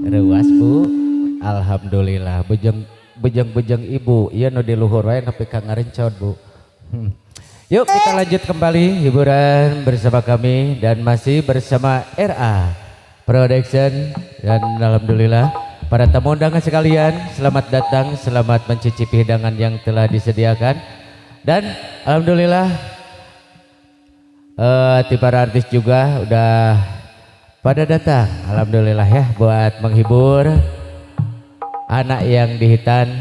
Rewas Bu. Alhamdulillah bejeng ibu iya nu di luhur wae nepi ka ngarencot Bu. Yuk kita lanjut kembali hiburan bersama kami dan masih bersama RA Production dan alhamdulillah para tamu undangan sekalian selamat datang, selamat mencicipi hidangan yang telah disediakan dan alhamdulillah para artis juga udah pada datang alhamdulillah ya buat menghibur anak yang dihitan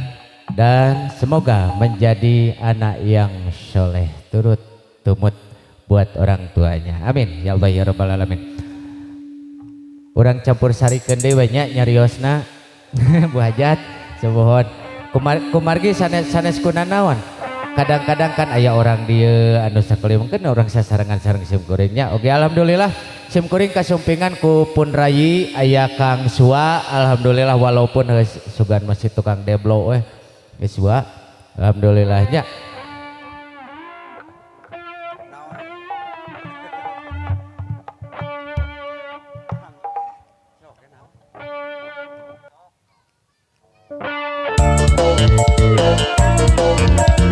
dan semoga menjadi anak yang soleh turut tumut buat orang tuanya amin ya Allah ya rabbal alamin. Orang campur sari deui nya nyariosna Bu Hajat semohon kumargi sanes kunanawan kadang-kadang kan aya orang dia anu sakali mungkin orang sasarangan sareng sim kuringnya oke alhamdulillah sim kuring kasumpingan ku Pun Rayi aya Kang Sua alhamdulillah walaupun sugan masih tukang deblo geus Sua alhamdulillahnya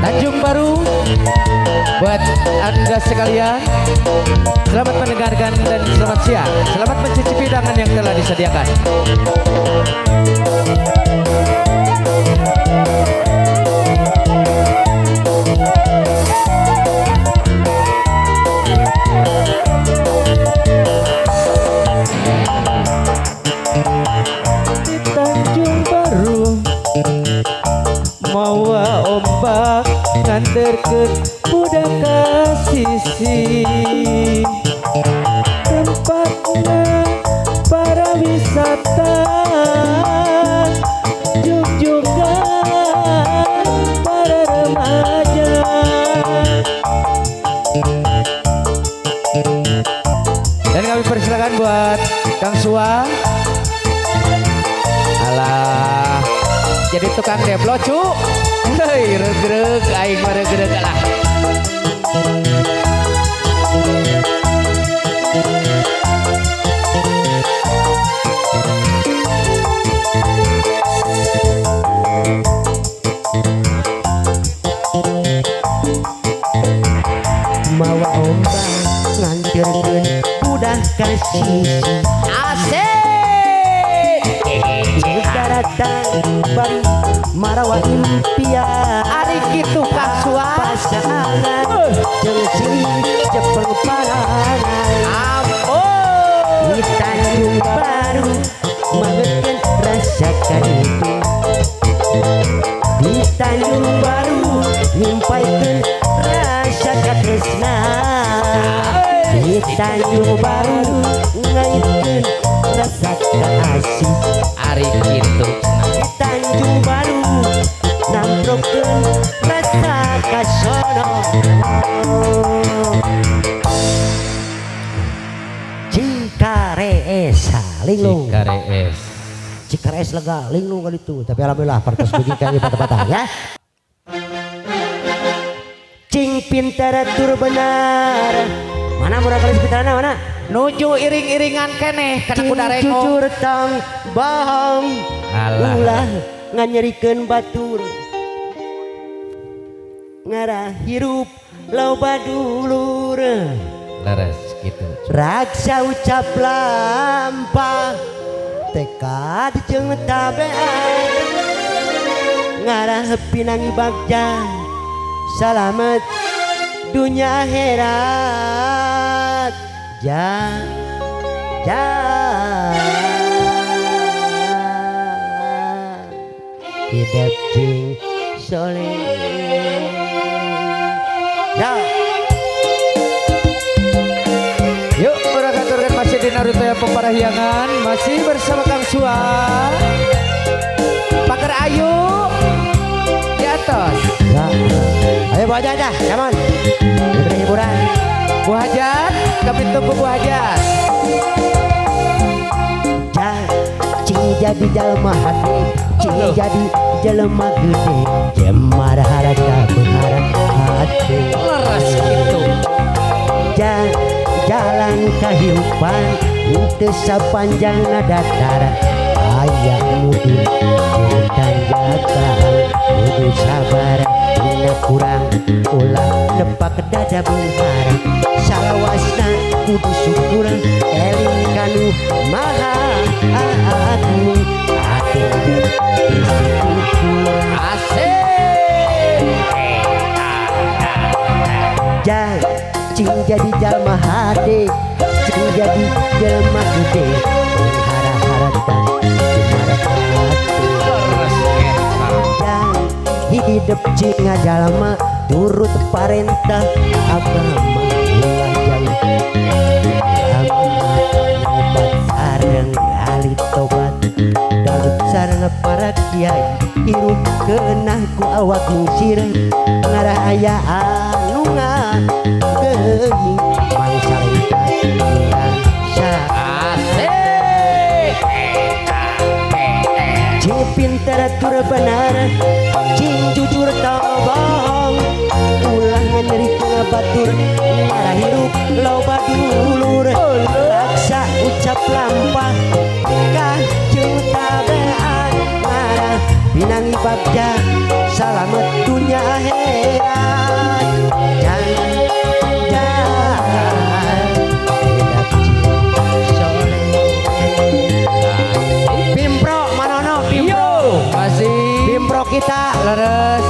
Tanjung Baru buat anda sekalian selamat mendengarkan dan selamat siang selamat mencicipi hidangan yang telah disediakan. Di Tanjung Baru mawa ombak nganterkeun budak kasisi tempatna para wisata jug-jugan para remaja dan kami persilakan buat Kang Sua alah jadi tukang deblo cu hei regreg aing mah regreg lah mawa ombak nganterkeun budak kasih asik datang bari marawa impian ari kitu Kang Sua pasangan jeung sing cepeng parangan ampun di Tanjung Baru magekeun rasakan itu di Tanjung Baru nyimpaikeun rasa katresna di Tanjung Baru ngaitkeun rasa kasih ari kitu di Tanjung Baru namprokeun rasa kasono Cikarees linglung Cikarees lega linglung kali itu tapi alhamdulillah partos begitu di patah-patah ya cing pintar tur benar mana murah kali pintarna mana nuju iring-iringan keneh kana kuda rengo jujur tang bahang ulah nganyerikeun batur ngarah hirup loba dulur leres gitu raksa ucap lampah tekad jeung tabean ngarah pinangi bagja salamet dunya akhirat hidup cing soleh yuk orang katurkan masih di Naruto yang pemparahyangan masih bersama Kang Sua Pakar Ayu di atas ayo Bu Hajat dah come on diberi hiburan Bu Hajat kami tunggu Bu Hajat cing jadi jalma hati cing jadi jalma gede jemar harga berharap hati leres gitu jalan kehidupan Itu sepanjang datar ayak mudun hutan jagaan kudu sabar dina kurang ulah nepak dada benghara salawasna kudu syukur eling kanu maha agung atur jang cing jadi jalma hade cing jadi jalma gede harah-haratan jang hidup cing jalma turut parentah agama ulah jauh obat sareng kali tobat dalut sareng para kiai hirup kenah ku awak musir ngarah aya anu ngageuning mangsa urang asik cing pinter tur benar cing jujur tau bohong ulah ngenderikeun batur ngarah hirup loba dulur raksa ucap lampah kah jeung tabean ngarah pinang ibadja salamet dunya akhirat jangan Pimpro manono Pimpro masih Pimpro kita leres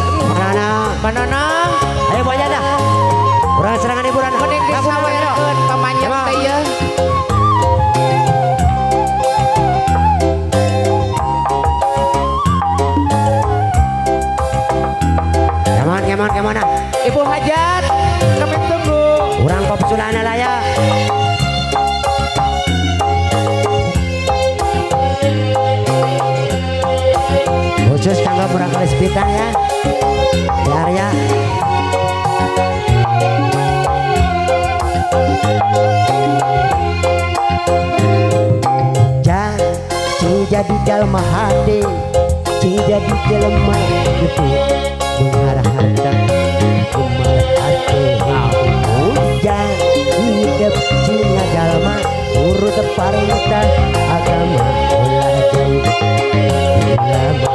Manana ayo boja dah urang serangan hiburan mending disawekeun pamanjat teh ya kemana Ibu Hajat kami tunggu urang popsulana lah ya khusus kanggo urang Kalispitan ya biar ya jang cing jadi jalma hade cing jadi jalma gitu mengarah harta kumaha hati ujang hidup cing jalma urut parentah agama ulah jauh ulama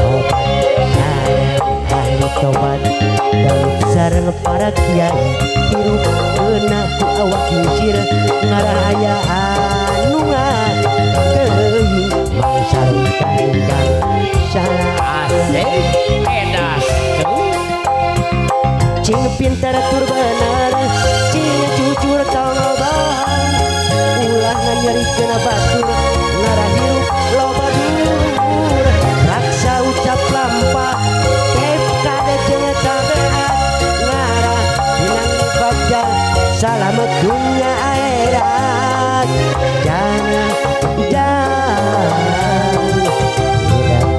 obat sareng ahli tobat dalut sareng para kiai hirup keuna ku awak musir ngarah aya anu ngageuning mangsa panjang salah edas cing pintar tur bener cing jujur tong bohong ulah nganyerikeun batur ngarah hirup loba dulur raksa ucap lampah tep kade jeung tabeat ngarah pinang ibadja salamet dunya akhirat jangan hidup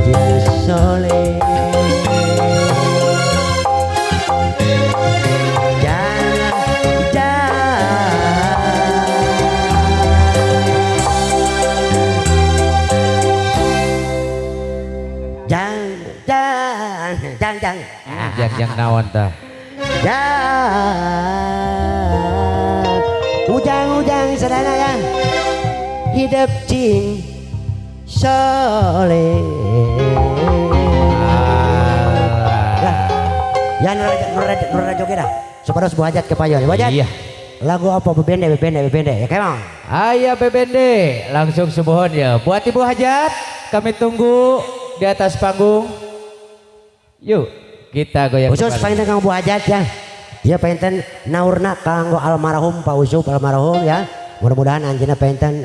jeung soleh yang naon tah ujang sadana ya hidup cing soleh ya nurra joget dah supaya sebuah hajat kepayon wajat iya lagu apa bebende ya kemang aya bebende langsung subuhon ya buat Ibu Hajat kami tunggu di atas panggung yuk kita goyang khusus painten kanggo Bu Hajat ya dia painten naurna kanggo almarhum Pak Usup almarhum ya mudah-mudahan anjeunna painten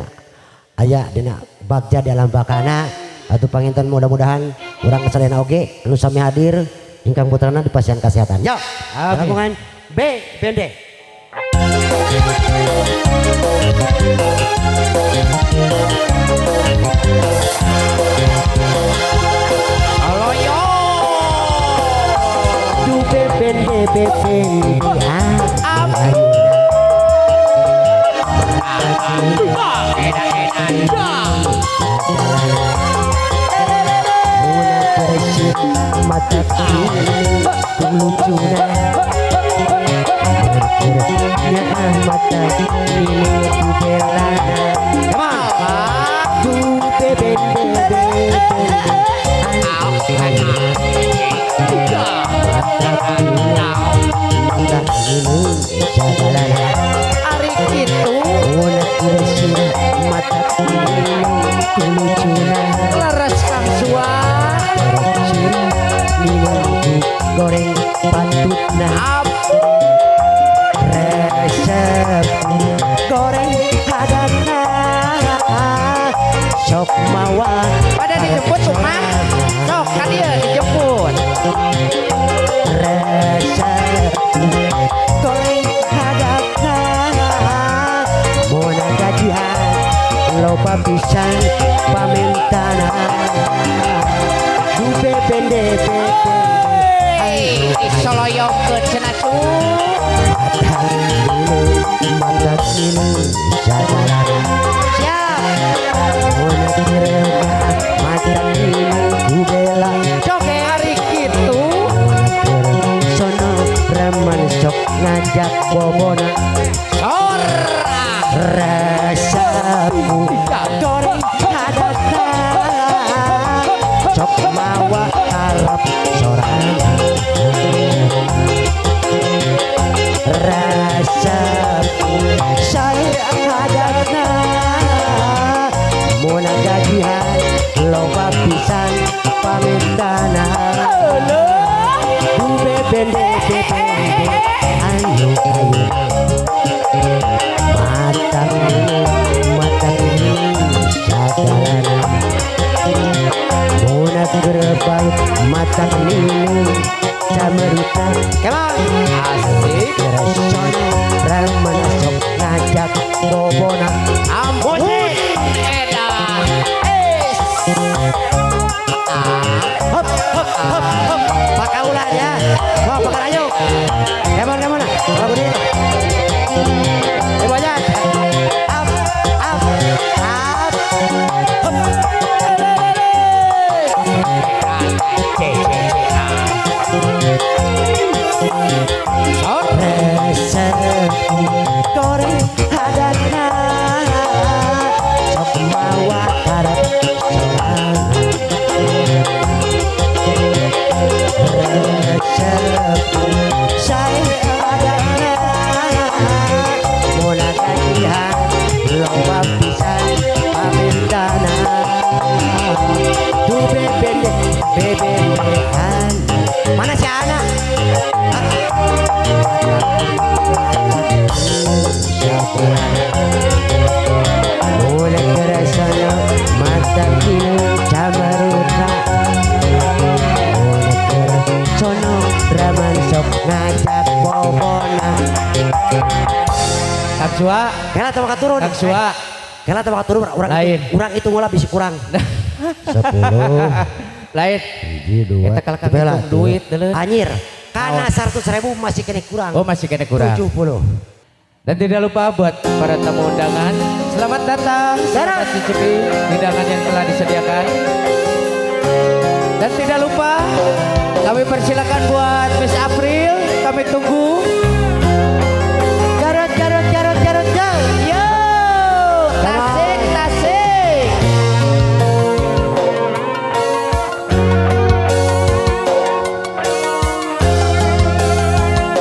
aya dina bagja di alam bakana atuh panginten mudah-mudahan urang sadayana oge anu sami hadir ingkang putrana dipasihan kesehatan yo gabungan B Bende bepende mata lucunya mata ini bela Lucuna laras Kang Sua ciri minum goreng patutna Ap resep goreng hadana sok mawa pada dijemput tuh Mang sok kan dia dijemput resep goreng hadana mona gajian loba pisan pamentana dube bende disoloyongkeun cenah cu mata kini jagaran siap mona direma mata kini kubela coke hari kitu sono raman sok ngajak bobona ora rasamu goreng hadaka sok mawa harap sorangan rasamu saya hadaka muna gajihan loba pisan pamintana bube bende anu kayu mata ini sadarana muna gerbang mata ini samerita kemang asik sono ramana sok ngajak bobona ampun edan hop hop hop hop pakaulah ya mau pakarayo kemana lagu dia banyak up up up hop resep goreng hadana sok mawa harap sorangan resep saya hadana muna gajian lomba pisan pamintana tuh bebekan mana si anak mulai kerasana mata kini camaruna mulai kerasana raman sok ngajak bobona Kang Sua kena tawak turun Kang Sua kena tawak turun Lain. urang itu ngolah bisi kurang 10 lain hiji dua eta kalkang hitung duit deuleun anyir karena 100.000 masih kena kurang oh masih kena kurang 70 dan tidak lupa buat para tamu undangan selamat datang selamat cicipi hidangan yang telah disediakan dan tidak lupa kami persilakan buat Miss April kami tunggu Garut garut garut garut garut yo tasik tasik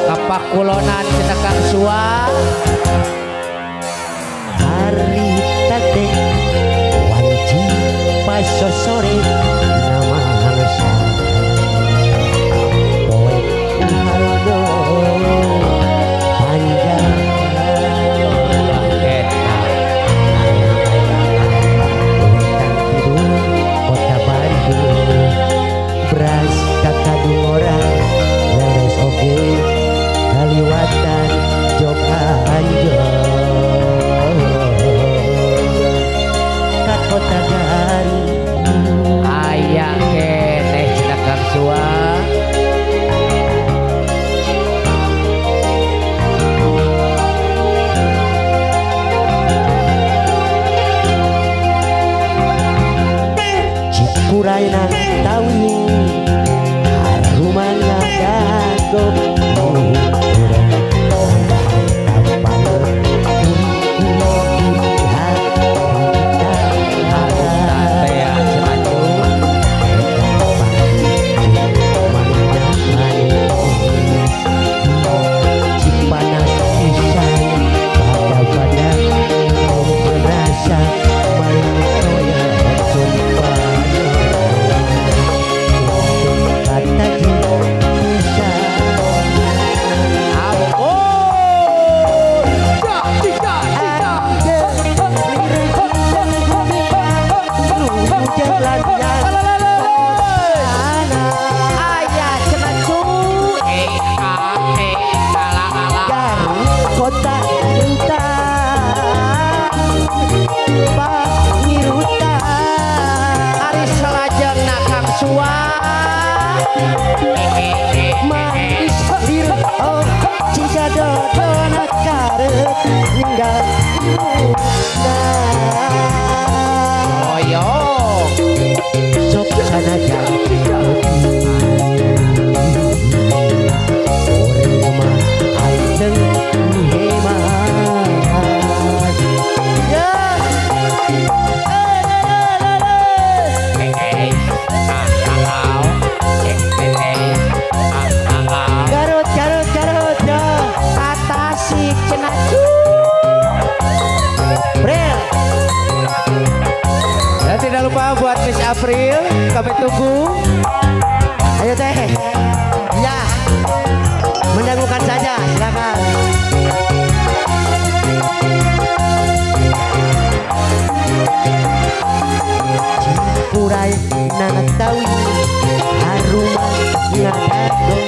kapakulonan kita Kang Sua hari tate wanci paso sore nama hangsa poe halodo panjang dodona karep ninggal ibuna Oyong sok sanajan urang mah anteng hemat ya Garut Garut Garut ya Tasik cenah Bril dan tidak lupa buat Miss April kami tunggu. ayo teh ya mendangukan saja silakan Cimpurai nangatawi haruma ngadago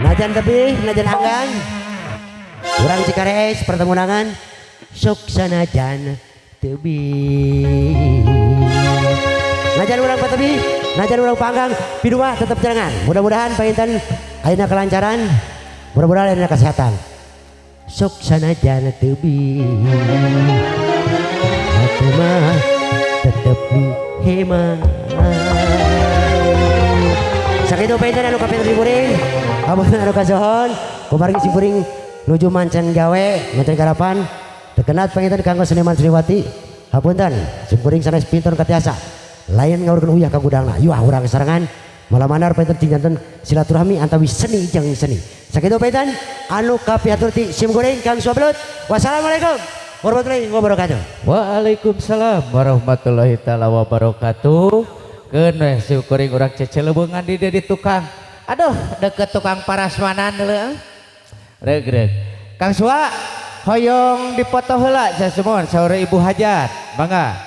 Najan tebih, najan anggan urang Cikarees pertemuan sok sanajan tebih najan urang patebih, najan urang panggang pidua tetap jalangan mudah-mudahan panginten ayeuna kelancaran mudah-mudahan ayeuna kesehatan sok sanajan tebih atuh mah tetep hemat sakitu panginten anu kapiten riburing abon anu kasohon kumargi simpuring nuju mancan gawe mancan garapan terkenat panginten kanggo seniman Sriwati hapunten simpuring sanes pinten katiasa lain ngawurkeun uyah ka gudangna yuah urang sarangan malam manar panginten dinyanten silaturahmi antawi seni jeung seni sakitu panginten anu kapiatur ti sim goreng Kang Suablut wassalamualaikum warahmatullahi wabarakatuh. Waalaikumsalam warahmatullahi taala wabarakatuh. Keun syukuring urang cecelebeungan di dia di tukang. Aduh, deket tukang parasmanan heula. Regreg. Kang Sua, hoyong dipoto heula sasemoan saure Ibu Hajat. Mangga.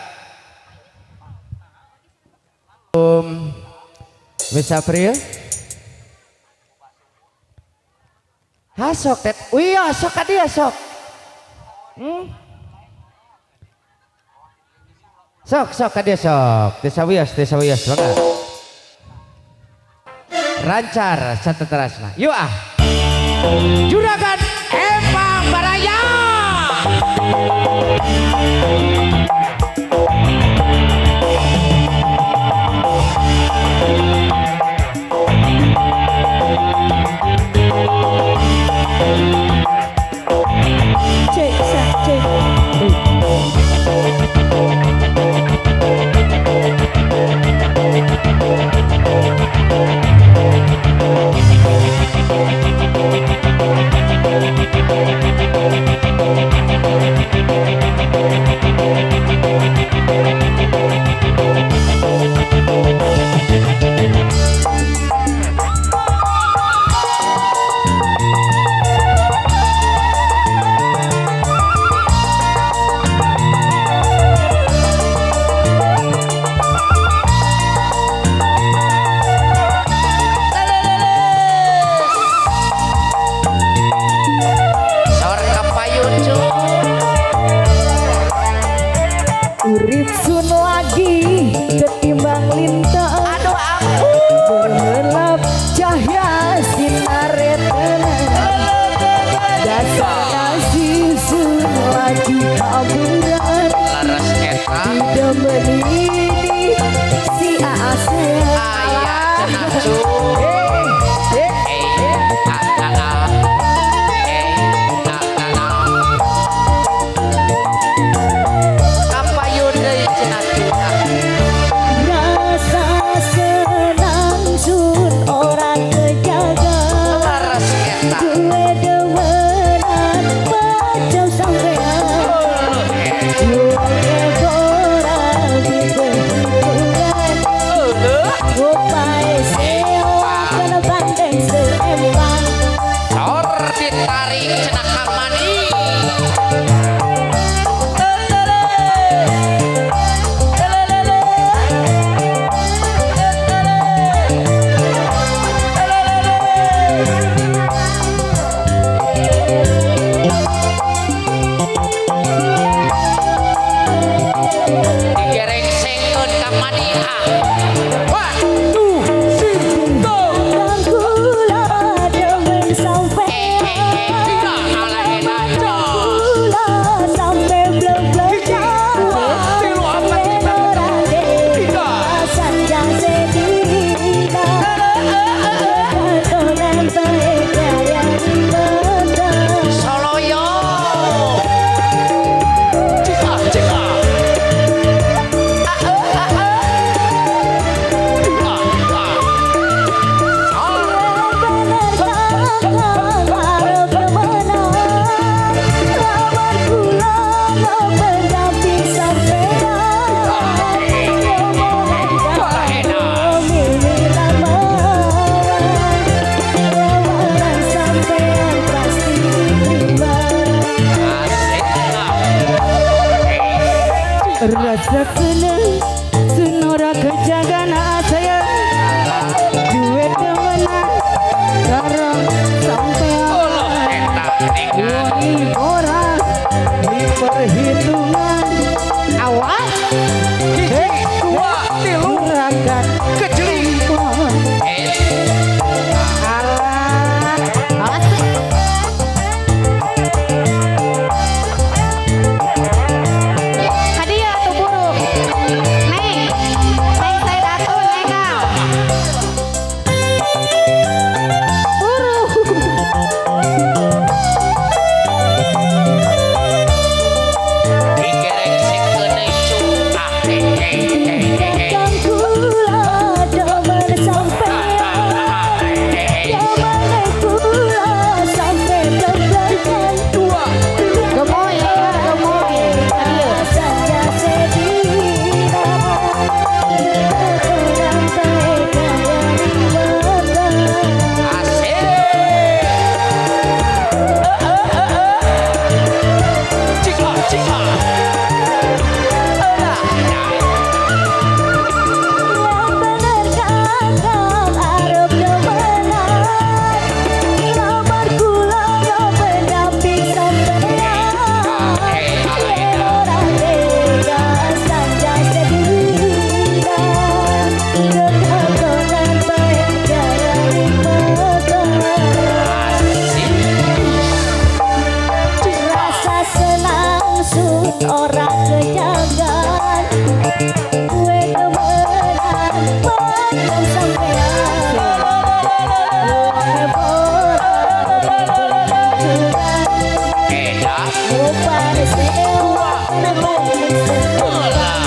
Miss April. Hasok tet. Iya, sok ka dia sok. Sok ka dia sok. Desa wias mangga. Rancar satu terasna. Yuk ah. Juragan Empang Baraya. Cek. Sor ditarik cenah Kang Mani. Digereng sengkeun Kang Mani. One, two, three, go. Soloyo. Cika, cika. Rasa seneng senora kejagana saya duet temenan karo sampean wangi orang di perhitungan awas ragat kejelimpon alah Hadiah tuh buruk. Neng saya datun, neng kau. Digereng sengkeun isu. Gemoy ya, gemoy. Hadiah. Cika, cika. Rasa senang sut ora kejagan gue temenan pandang sampean Edah. Rupane sewa Ulah.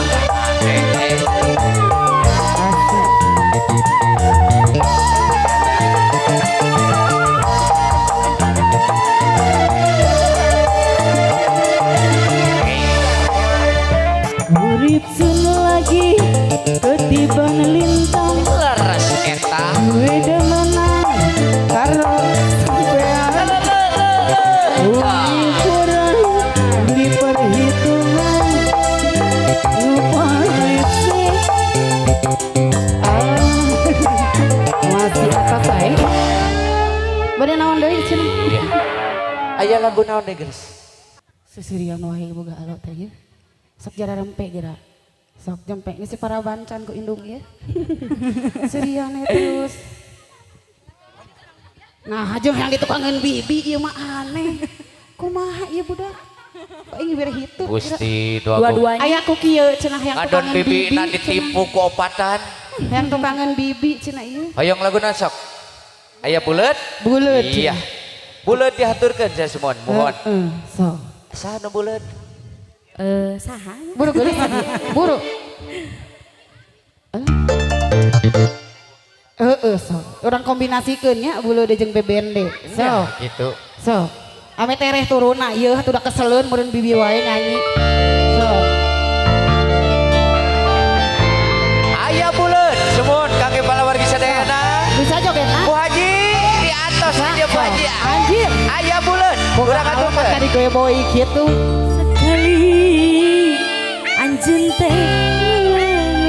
urip sun lagi ketiban lintang Leres eta. gue demenan karo sampean wangi orang di perhitungan lupa sih masih atas saya Bade naon deui cenah? Aya lagu naon deh guys? sesirian wae boga alo teh ye. Sok jara rempe geura. Sok jempe geus para bancan ku indung ya. Siriane terus. Nah, jeung yang ditukangeun bibi ieu mah aneh. Kumaha ieu budak? Kok ieu bere hitu? Gusti doa Dua-duanya. Aya ku kieu cenah yang Adon tukangeun bibi bibi. na ditipu ku opatan. Yang tukangeun bibi cenah ieu. Hoyong lagu nasok. Aya bulet? Bulet. Iya. Bulet dihaturkeun saya semua. Mohon. Sok. Saha nu bulet? Saha? Buru geus tadi. Buru. Sok. Urang kombinasikeun nya bulu jeung bebende. Sok. Gitu. Sok. Ame tereh turuna ieu udah keseleun meureun bibi wae nyanyi. Sok. Aya bulet. Semua kaki pahlawan kakek boy gitu. Sekali anjeun teh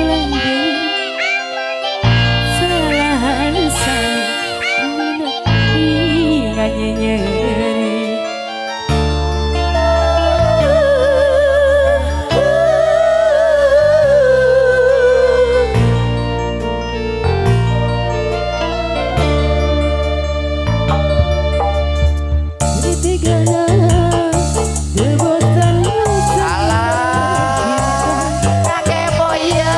langgeng salahan sang nganyenyeri. Kakek boy ya.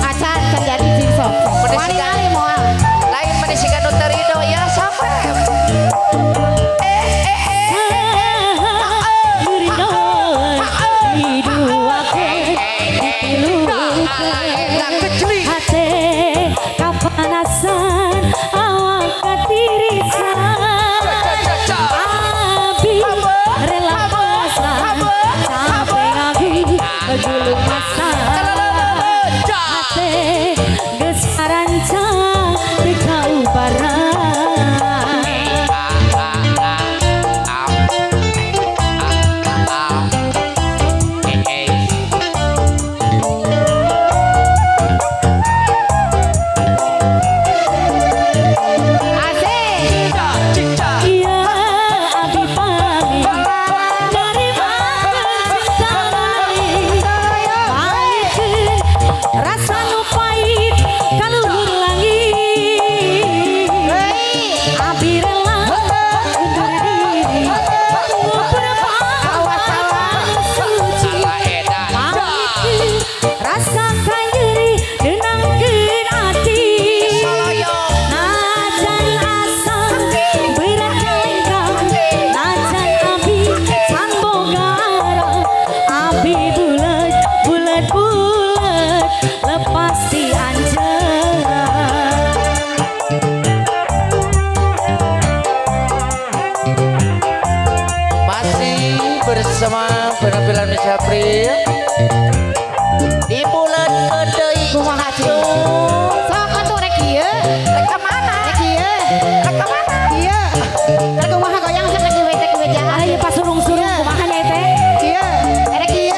Acan can jadi sing sok. Wali-wali moal. Lain menisikan dokter Rido ya sampai. Kapanasan awak katirisan abi rela pasrah sampai ngabi berjuluk masa hati geus sarancang di kaubaran. Asik. Iya abi pamit dari mana cinta lain palikeun rasa nu pahit kaluhur langit. Abi rela undur diri ngukur pahlawan suci palikeun rasa kanyeri nenangkeun ati. Najan asam berat lengkap, najan abi sang bogara, abi bulet bulet bulet lepas di anjeun. Masih bersama penampilan Miss April di bulan kedai Kumaha cing? Sok atuh rek ieu. Rek ka mana? Rek ieu. Rek ka mana? Ieu. Rek kumaha goyang sok rek ieu teh kebeja. Ah ieu pas surung-surung kumaha nya teh? Ieu. Rek ieu.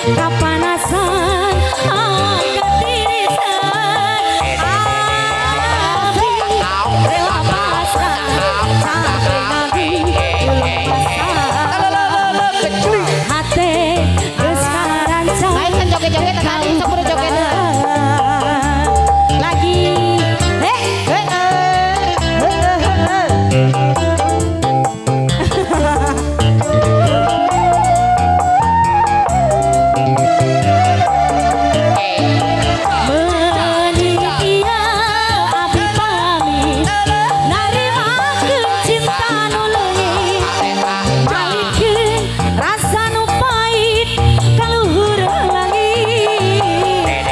Kapanasan awak katirisan abi rela pasrah sampai ngabi hati geus sarancang Lain kan joget-joget tadi sok kudu joget. lagi meuni iya abi pamit narimakeun cinta nu leungit palikeun rasa nu pahit kaluhur langit.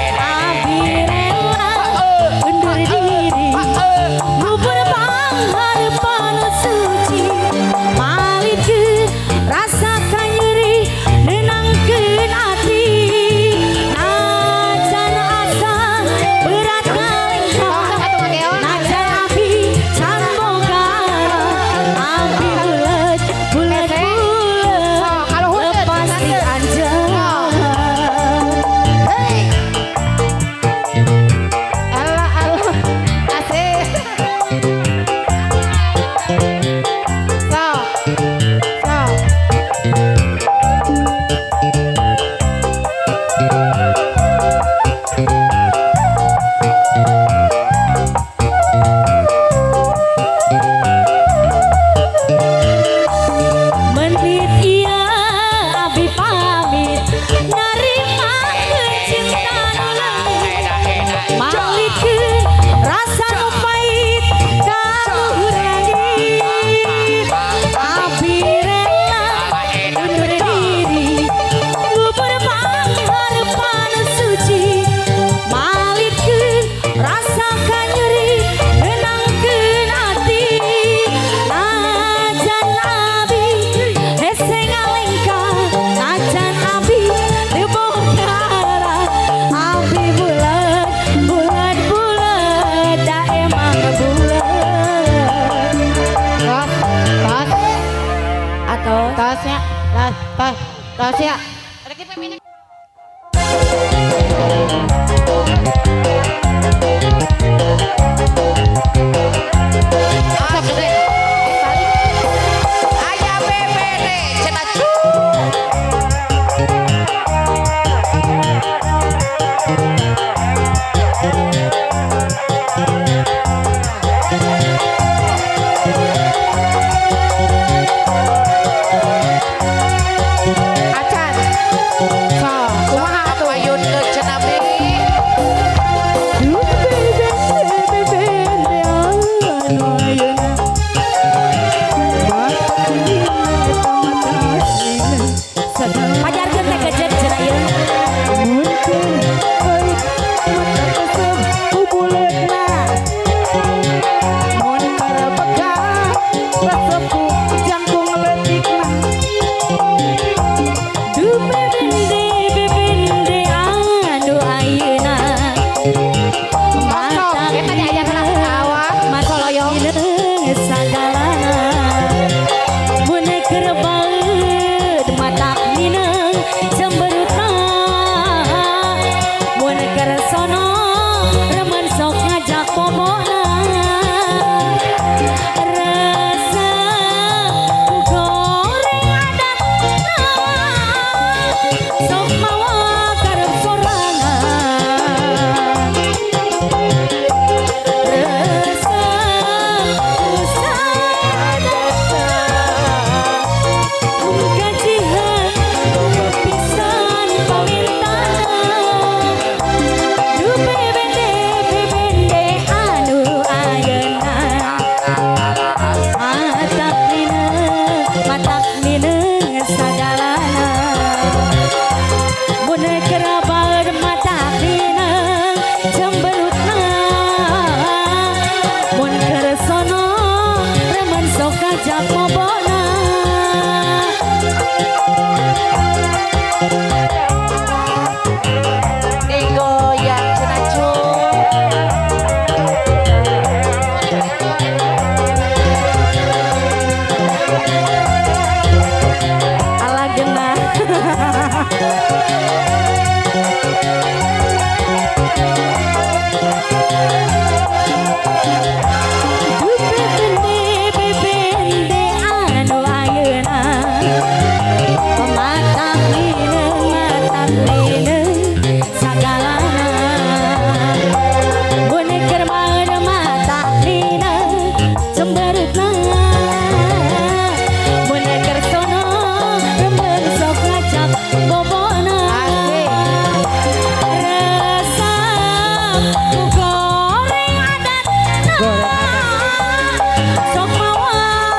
Tos ya. Asik. Aya BBD cenah cu. Acan. So, kumaha atuh? Payun ke cenah Bi. Pajarkeun teh kejeut cenah ieu. Du bebende anu ayeuna. Kosong, eta diajar anak awak. Soloyong. Sagalana mun keur baeud matak mineng cemberutna mun keur sono remen sok ngajak pomona rasa goreng adatna sok mawa karep sorangan rasa gajihan pisan pawintana du bebende anu ayeuna matak mineng sagalana mun keur baeud matak mineng cemberutna mun keur sono remen sok ngajak mobona Digoyang cenah cu. ala geunah bebende anu ayeuna matak mineng sagalana mun keur baeud matak mineng cemberutna mun keur sono remen sok ngajak bobona rasa goreng adatna sok mawa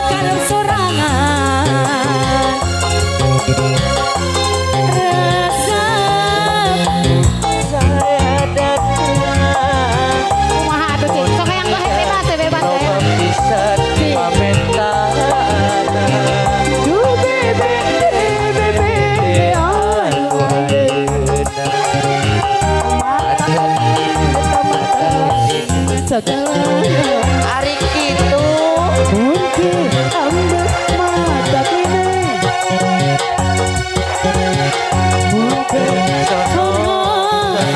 karep sorangan rasa Kumaha atuh Cing? Sok hayang teh bebas teh bebas teh. Pisan pamentana. du bebende anu sagalana Ari kitu mungkin ambek mata mineng mungkin sono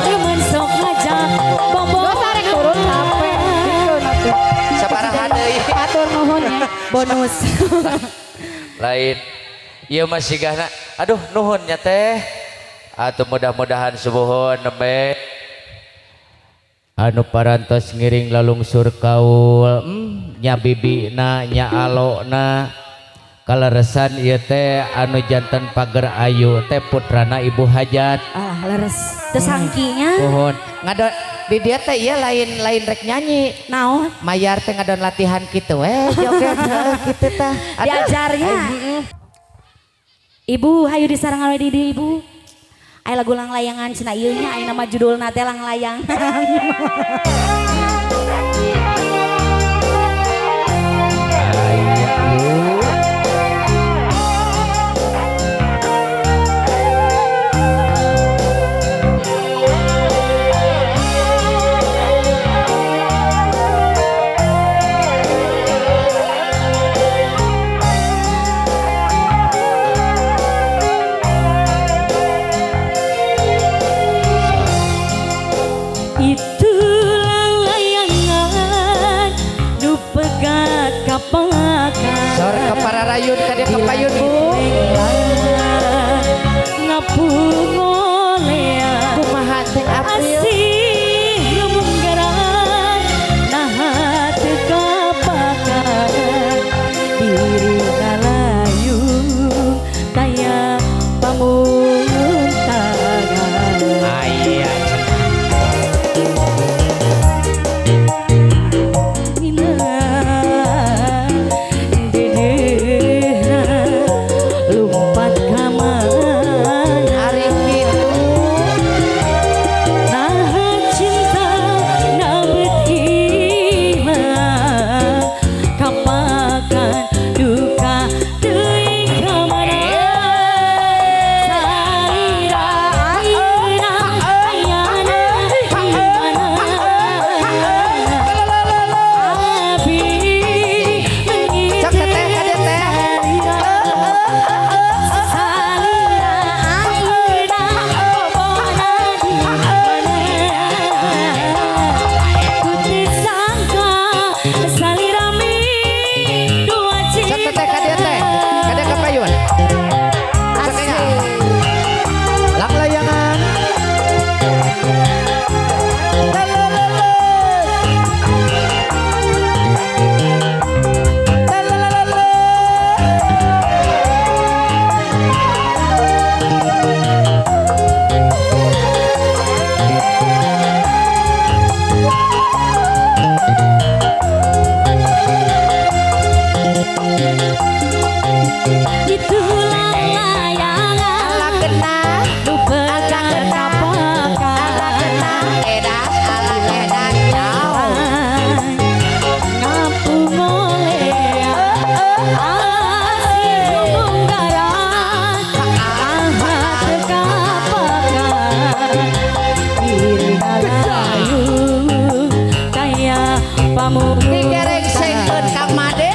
remen sok ngajak bobo Gak sarek turun capek. Dikeun atuh. sabaraha deui. Atur nuhun ya. bonus Lain. Ieu mah sigahna. Aduh nuhun nya teh. Atuh mudah-mudahan subuhun nembe anu parantos ngiring lalungsur kaul nya bibina nya alona kaleresan ieu teh anu janten pager ayu teh putrana ibu hajat leres tesangkinya pohon ngadon di dia teh ieu lain rek nyanyi. naon Mayar teh ngadon latihan kitu joget kitu tah. diajarnya ibu hayu disarang oleh di ibu aya lagu lang layangan cenah ieu nya aya nama judulna teh lang layang Kumaha teh April? Asih munggaran nah teu kapakan diri kalayu kaya pamuntagan. Aya Lumpat kamar Ari kitu. nah cinta na hilang kapakan duka teuing kamana salira ayeuna ayana dimana abi Cok teteh ka dieu teh. salira ayeuna pona dimana ku teu sangka salirami dua cinta Cok teteh ka dieu teh. Ka dieu kapayun. Sakanya. Lang layangan. itulah layangan nu berkapakan ngapung oleh asih munggaran aha teu kapakan diri kalayu kaya Digerek sengkeun Kang Made.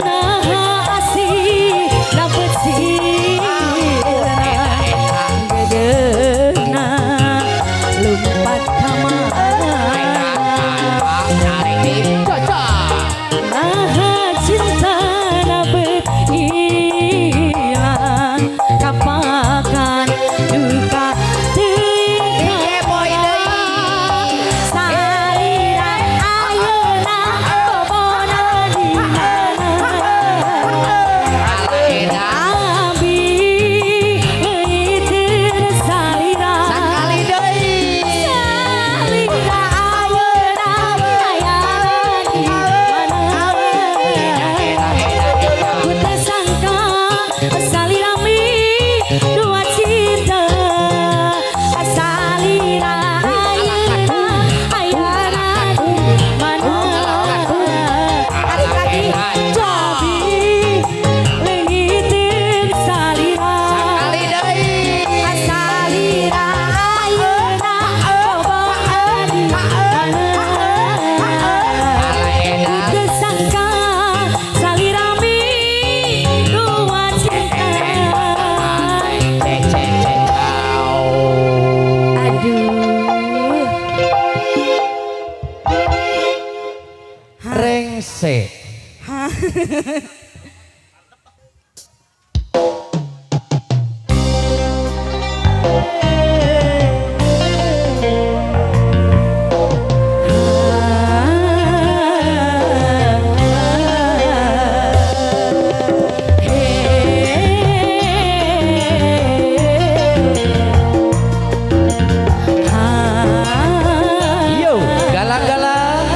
nah asih dapet sirna gedena lumpat kamar nah cinta dapet hilang kapakan duka teuing salira ayeuna bobona dimana abi leuwih salira Sakali deui. salira ayeuna ayana dimana ku teu sangka salirami dua cinta salira ayeuna ayana dimana tapi leungiteun salira salira ayeuna boboga dimana teu sangka salirami dua cinta. Aduh. Rengse. Yo, galang-galang.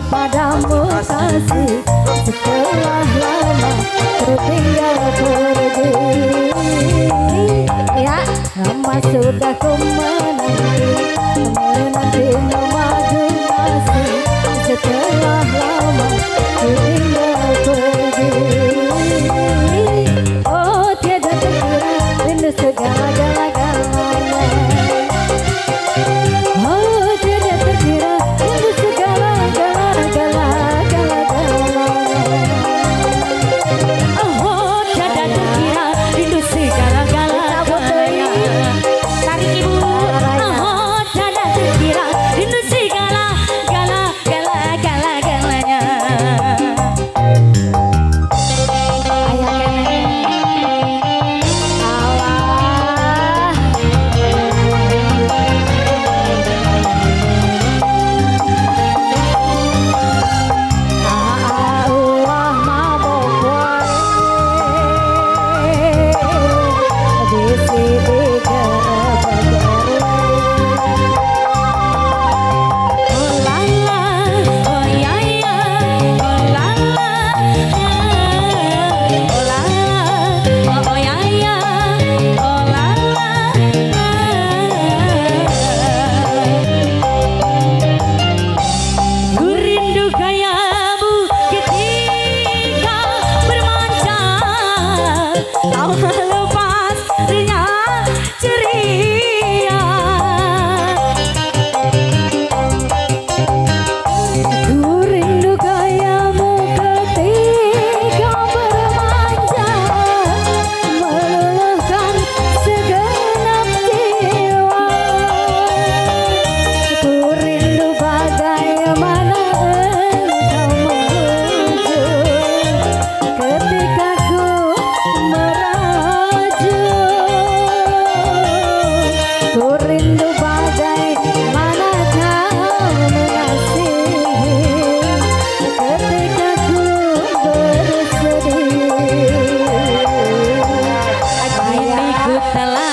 kepadamu kasih, setelah lama kau tinggal pergi. Ya, lama sudah ku menanti memadu kasih, setelah lama kau tinggal pergi. Oh tiada terkira rindu segala-galanya. Oh tiada terkira rindu segala-galanya. Oh tiada terkira rindu segala-galanya. Tarik ibu. Oh tiada terkira rindu segala-galanya. Ayah kene Allah. Allah mabok wae di sini Oh lala, oh ya ya, oh lala, oh lala, oh ya ya, oh lala. Ku rindu gayamu ketika bermanja, kau melepas riang ceria. Ku rindu gayamu ketika bermanja, meluluhkan segenap jiwa. Ku rindu bagaimana engkau menuju ketika ku merajuk. Ku rindu bagaimana kau mengasihi ketika ku bersedih. Kini ku telah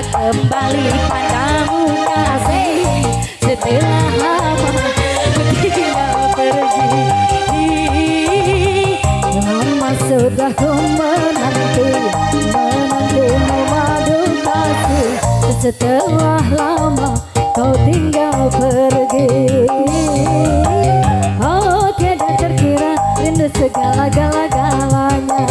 kembali padamu kasih, setelah lama ku tinggal pergi. Lama sudah ku menanti memadu kasih, setelah lama kau tinggal pergi. Oh tiada terkira rindu segala-galanya.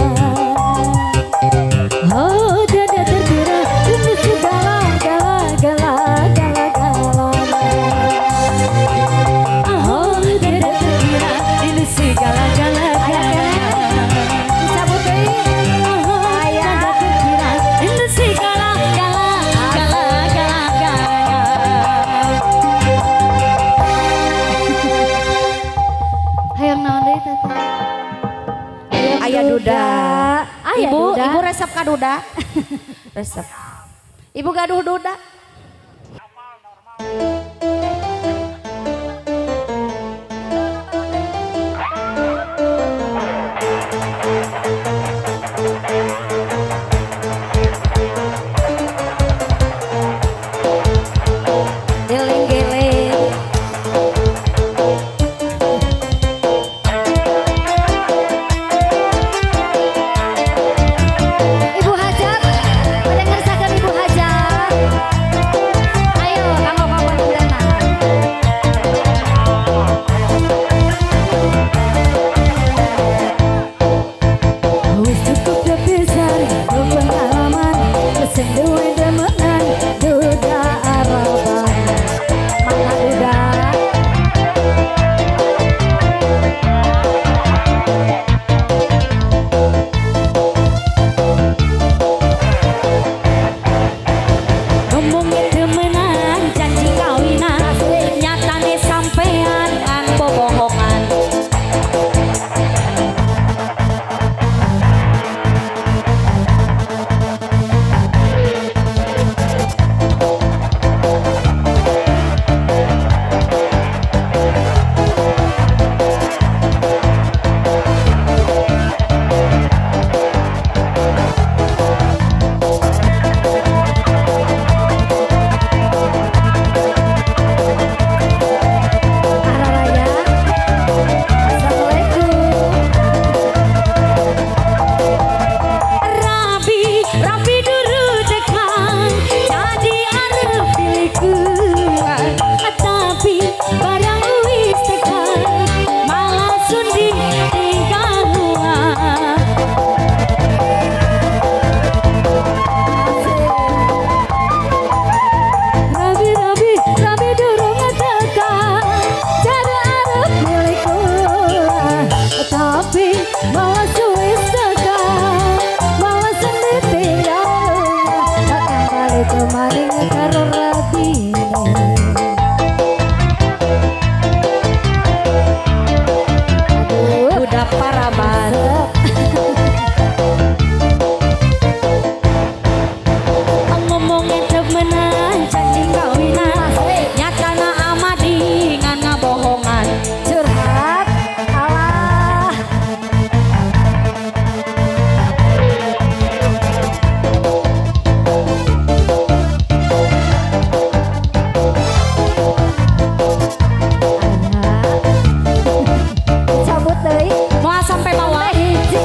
Oh tiada terkira rindu segala-galanya. Oh tiada terkira rindu segala-galanya. Cabut deui. Tiada terkira rindu segala-galanya. Hayang naon deui teh? Ayah duda. Aya Ibu, duda. ibu resep ka duda. Resep. Ibu gaduh duda. Geleng-geleng. Ibu Hajar, pada ngersakan Ibu Hajar. Mawa suis tekan Mawa sendiri tinggalnya Takkan balik kemarin karo rabine Aduh Budak Paraban ngomongin temenan janji kawinan nyatana amadi ngan ngabohongan curhat alah cabut deui mau sampai bawah hiji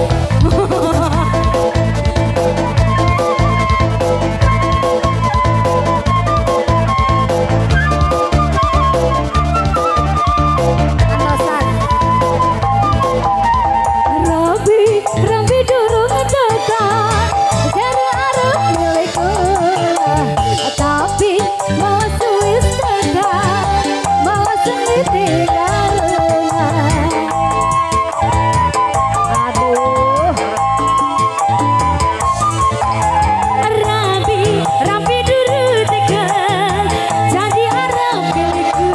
antosan Rabi durung tekan Jari arep milikku Tapi mau suis tekan Mau sendiri tinggalnya Aduh Rabi dulu tekan jadi arep milikku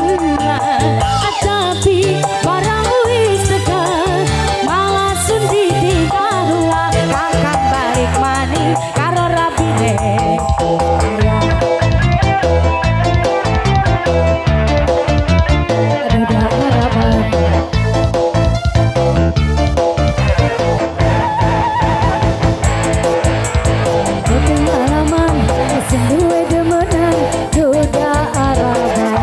tapi barang wis tekan malah sundi ditinggal kakak balik maning karo rabine Budak harapan Pengalaman Sendue demenan Duda araban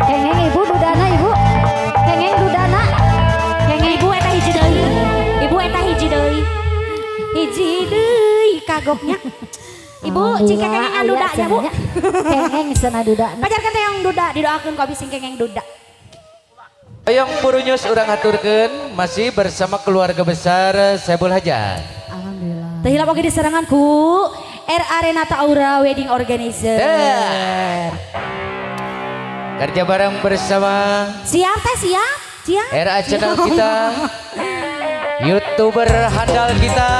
Kengeng ibu dudana ibu Kengeng dudana kengeng ibu eta hiji deui ibu eta hiji deui kagoknya ibu cik kengeng dudanya bu Kengeng sana dudana pajarkan teh yang duda didoakeun ku abis sing kengeng duda. Hoyong Purunyus urang aturkeun masih bersama keluarga besar Saebul Hajat. Alhamdulillah Teh hilap oge diserangan ku RA Renata Aura Wedding Organizer. Kerja bareng bersama Siap teh siap. RA channel kita, YouTuber handal kita,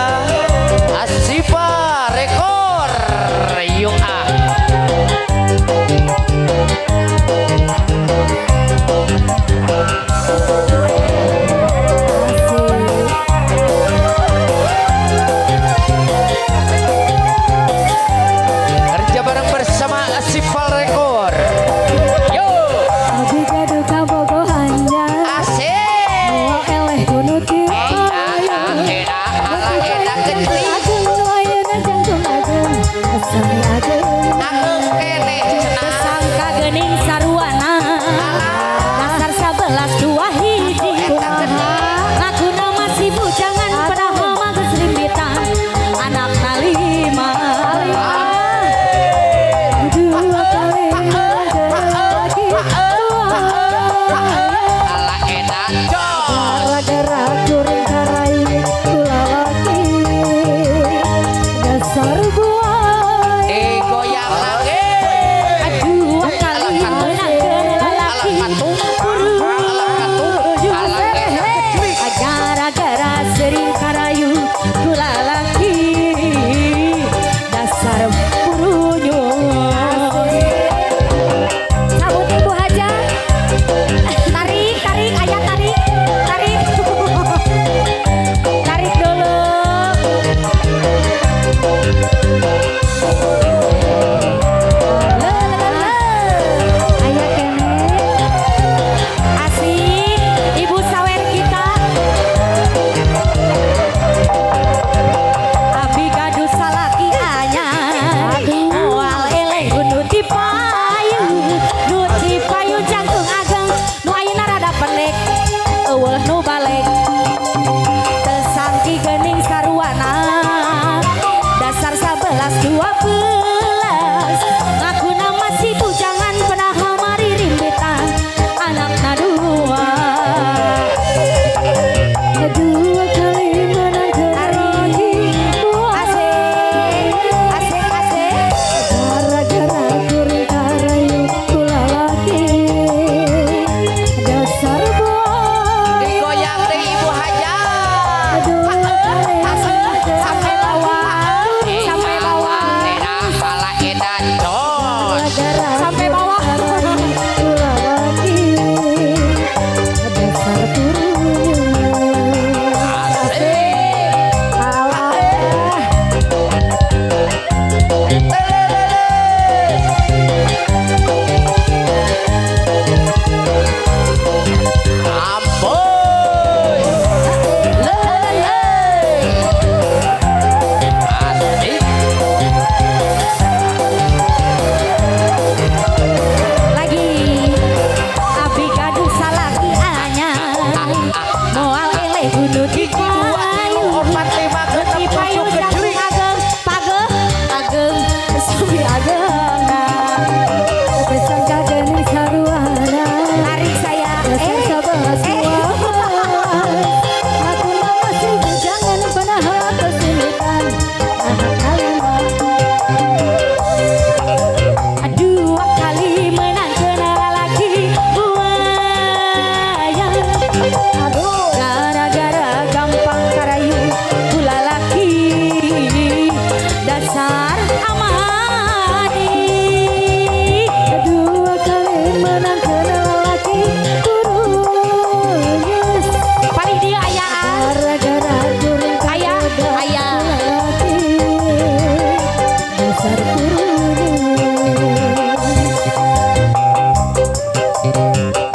Asifa Rekor Yung A. Kerja bareng bersama Asifa Rekor. Yo, Abi gaduh kabogo hanya asik. Mau eleh kunuti Agung wayana jantung agung Asami agung Sangka geuning sarua Thank